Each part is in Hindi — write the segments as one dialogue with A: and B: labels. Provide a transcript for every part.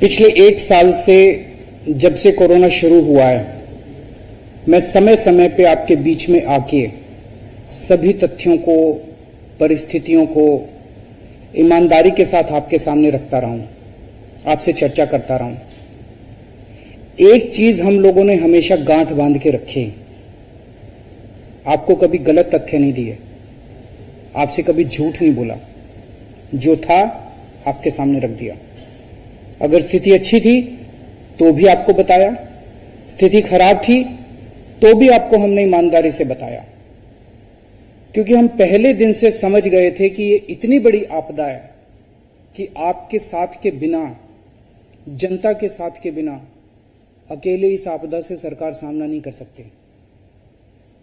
A: पिछले एक साल से जब से कोरोना शुरू हुआ है, मैं समय समय पे आपके बीच में आके सभी तथ्यों को, परिस्थितियों को ईमानदारी के साथ आपके सामने रखता रहा हूं, आपसे चर्चा करता रहा हूं। एक चीज हम लोगों ने हमेशा गांठ बांध के रखी, आपको कभी गलत तथ्य नहीं दिए, आपसे कभी झूठ नहीं बोला, जो था आपके सामने रख दिया। अगर स्थिति अच्छी थी तो भी आपको बताया, स्थिति खराब थी तो भी आपको हमने ईमानदारी से बताया, क्योंकि हम पहले दिन से समझ गए थे कि ये इतनी बड़ी आपदा है कि आपके साथ के बिना, जनता के साथ के बिना अकेले इस आपदा से सरकार सामना नहीं कर सकती।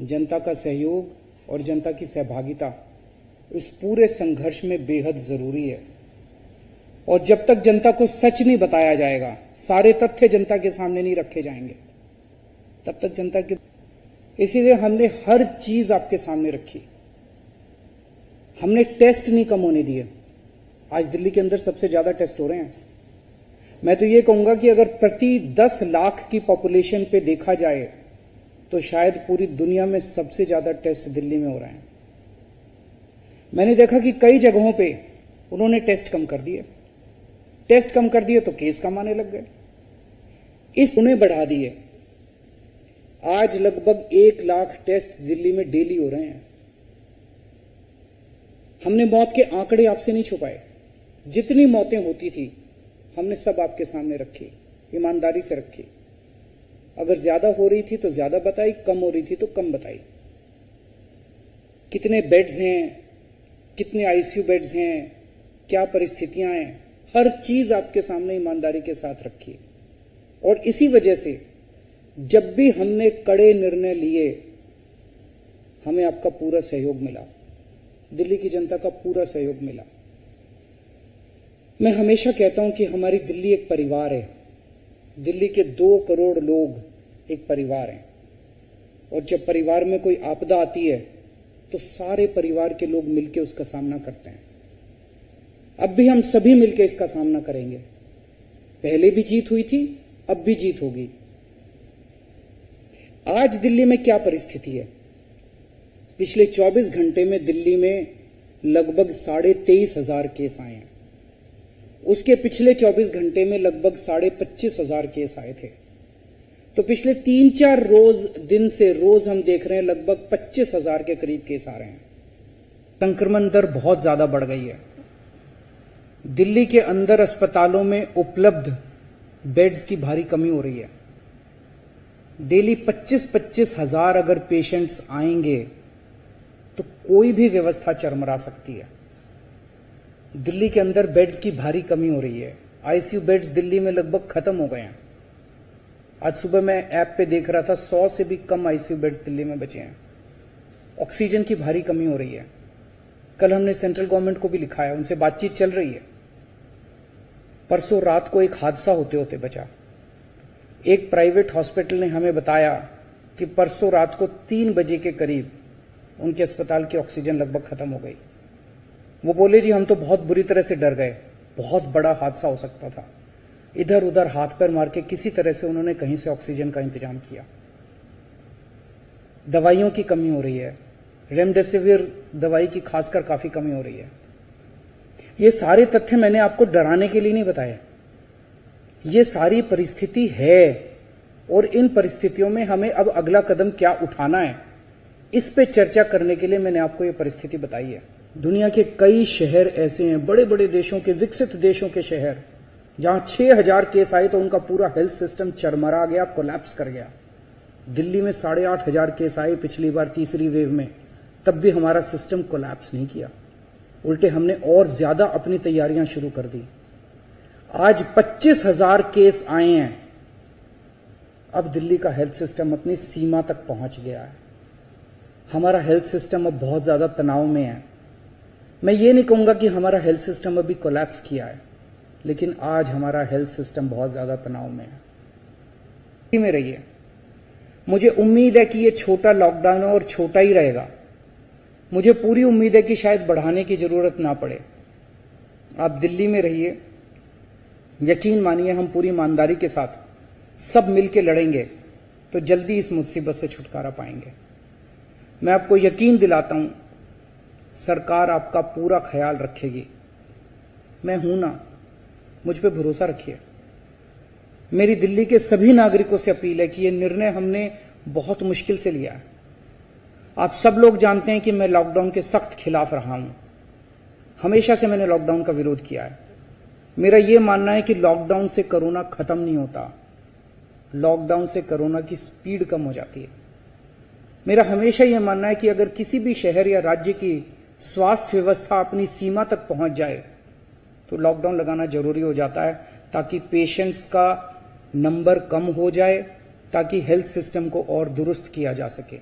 A: जनता का सहयोग और जनता की सहभागिता इस पूरे संघर्ष में बेहद जरूरी है। और जब तक जनता को सच नहीं बताया जाएगा, सारे तथ्य जनता के सामने नहीं रखे जाएंगे, तब तक जनता के, इसीलिए हमने हर चीज आपके सामने रखी। हमने टेस्ट नहीं कम होने दिए। आज दिल्ली के अंदर सबसे ज्यादा टेस्ट हो रहे हैं। मैं तो ये कहूंगा कि अगर प्रति 10 लाख की पॉपुलेशन पे देखा जाए तो शायद पूरी दुनिया में सबसे ज्यादा टेस्ट दिल्ली में हो रहे हैं। मैंने देखा कि कई जगहों पे उन्होंने टेस्ट कम कर दिए, टेस्ट कम कर दिए तो केस कम आने लग गए, उन्हें बढ़ा दिए। आज लगभग 1 लाख टेस्ट दिल्ली में डेली हो रहे हैं। हमने मौत के आंकड़े आपसे नहीं छुपाए, जितनी मौतें होती थी हमने सब आपके सामने रखी, ईमानदारी से रखी। अगर ज्यादा हो रही थी तो ज्यादा बताई, कम हो रही थी तो कम बताई। कितने बेड्स हैं, कितने आईसीयू बेड्स हैं, क्या परिस्थितियां हैं, हर चीज आपके सामने ईमानदारी के साथ रखी। और इसी वजह से जब भी हमने कड़े निर्णय लिए, हमें आपका पूरा सहयोग मिला, दिल्ली की जनता का पूरा सहयोग मिला। मैं हमेशा कहता हूं कि हमारी दिल्ली एक परिवार है। दिल्ली के 2 करोड़ लोग एक परिवार हैं, और जब परिवार में कोई आपदा आती है तो सारे परिवार के लोग मिलकर उसका सामना करते हैं। अब भी हम सभी मिलकर इसका सामना करेंगे। पहले भी जीत हुई थी, अब भी जीत होगी। आज दिल्ली में क्या परिस्थिति है? पिछले 24 घंटे में दिल्ली में लगभग 23,500 केस आए हैं। उसके पिछले 24 घंटे में लगभग 25,500 केस आए थे। तो पिछले 3-4 दिन से रोज हम देख रहे हैं लगभग 25,000 के करीब केस आ रहे हैं। संक्रमण दर बहुत ज्यादा बढ़ गई है। दिल्ली के अंदर अस्पतालों में उपलब्ध बेड्स की भारी कमी हो रही है। डेली 25-25 हजार अगर पेशेंट्स आएंगे तो कोई भी व्यवस्था चरमरा सकती है। दिल्ली के अंदर बेड्स की भारी कमी हो रही है। आईसीयू बेड्स दिल्ली में लगभग खत्म हो गए हैं। आज सुबह मैं ऐप पे देख रहा था 100 से भी कम आईसीयू बेड्स दिल्ली में बचे हैं। ऑक्सीजन की भारी कमी हो रही है। कल हमने सेंट्रल गवर्नमेंट को भी लिखा है, उनसे बातचीत चल रही है। परसों रात को एक हादसा होते होते बचा। एक प्राइवेट हॉस्पिटल ने हमें बताया कि परसों रात को 3 बजे के करीब उनके अस्पताल की ऑक्सीजन लगभग खत्म हो गई। वो बोले जी हम तो बहुत बुरी तरह से डर गए, बहुत बड़ा हादसा हो सकता था। इधर उधर हाथ पैर मार के किसी तरह से उन्होंने कहीं से ऑक्सीजन का इंतजाम किया। दवाइयों की कमी हो रही है, रेमडेसिविर दवाई की खासकर काफी कमी हो रही है। ये सारे तथ्य मैंने आपको डराने के लिए नहीं बताए, ये सारी परिस्थिति है। और इन परिस्थितियों में हमें अब अगला कदम क्या उठाना है, इस पे चर्चा करने के लिए मैंने आपको ये परिस्थिति बताई है। दुनिया के कई शहर ऐसे हैं, बड़े बड़े देशों के, विकसित देशों के शहर, जहां 6,000 केस आए तो उनका पूरा हेल्थ सिस्टम चरमरा गया, कोलैप्स कर गया। दिल्ली में 8,500 केस आए पिछली बार तीसरी वेव में, तब भी हमारा सिस्टम कोलैप्स नहीं किया। उल्टे हमने और ज्यादा अपनी तैयारियां शुरू कर दी। आज 25,000 केस आए हैं। अब दिल्ली का हेल्थ सिस्टम अपनी सीमा तक पहुंच गया है। हमारा हेल्थ सिस्टम अब बहुत ज्यादा तनाव में है। मैं ये नहीं कहूंगा कि हमारा हेल्थ सिस्टम अभी कोलैप्स किया है, लेकिन आज हमारा हेल्थ सिस्टम बहुत ज्यादा तनाव में है। में रहिए, मुझे उम्मीद है कि ये छोटा लॉकडाउन है और छोटा ही रहेगा। मुझे पूरी उम्मीद है कि शायद बढ़ाने की जरूरत ना पड़े। आप दिल्ली में रहिए, यकीन मानिए हम पूरी ईमानदारी के साथ सब मिलकर लड़ेंगे तो जल्दी इस मुसीबत से छुटकारा पाएंगे। मैं आपको यकीन दिलाता हूं, सरकार आपका पूरा ख्याल रखेगी। मैं हूं ना, मुझ पे भरोसा रखिए। मेरी दिल्ली के सभी नागरिकों से अपील है कि यह निर्णय हमने बहुत मुश्किल से लिया है। आप सब लोग जानते हैं कि मैं लॉकडाउन के सख्त खिलाफ रहा हूं। हमेशा से मैंने लॉकडाउन का विरोध किया है। मेरा यह मानना है कि लॉकडाउन से कोरोना खत्म नहीं होता, लॉकडाउन से कोरोना की स्पीड कम हो जाती है। मेरा हमेशा यह मानना है कि अगर किसी भी शहर या राज्य की स्वास्थ्य व्यवस्था अपनी सीमा तक पहुंच जाए तो लॉकडाउन लगाना जरूरी हो जाता है, ताकि पेशेंट्स का नंबर कम हो जाए, ताकि हेल्थ सिस्टम को और दुरुस्त किया जा सके।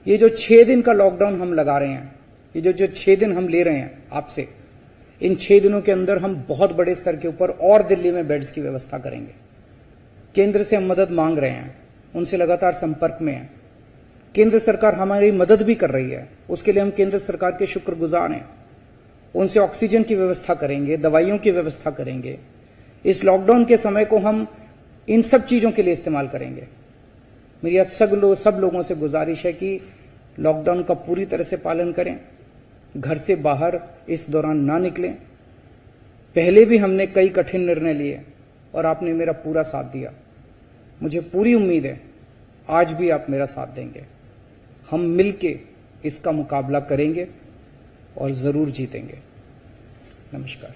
A: ये जो 6 दिन का लॉकडाउन हम लगा रहे हैं, ये जो 6 दिन हम ले रहे हैं आपसे, इन 6 दिनों के अंदर हम बहुत बड़े स्तर के ऊपर और दिल्ली में बेड्स की व्यवस्था करेंगे। केंद्र से हम मदद मांग रहे हैं, उनसे लगातार संपर्क में हैं। केंद्र सरकार हमारी मदद भी कर रही है, उसके लिए हम केंद्र सरकार के शुक्रगुजार हैं। उनसे ऑक्सीजन की व्यवस्था करेंगे, दवाइयों की व्यवस्था करेंगे। इस लॉकडाउन के समय को हम इन सब चीजों के लिए इस्तेमाल करेंगे। मेरी अब सब लोगों से गुजारिश है कि लॉकडाउन का पूरी तरह से पालन करें, घर से बाहर इस दौरान ना निकलें। पहले भी हमने कई कठिन निर्णय लिए और आपने मेरा पूरा साथ दिया। मुझे पूरी उम्मीद है आज भी आप मेरा साथ देंगे। हम मिलके इसका मुकाबला करेंगे और जरूर जीतेंगे। नमस्कार।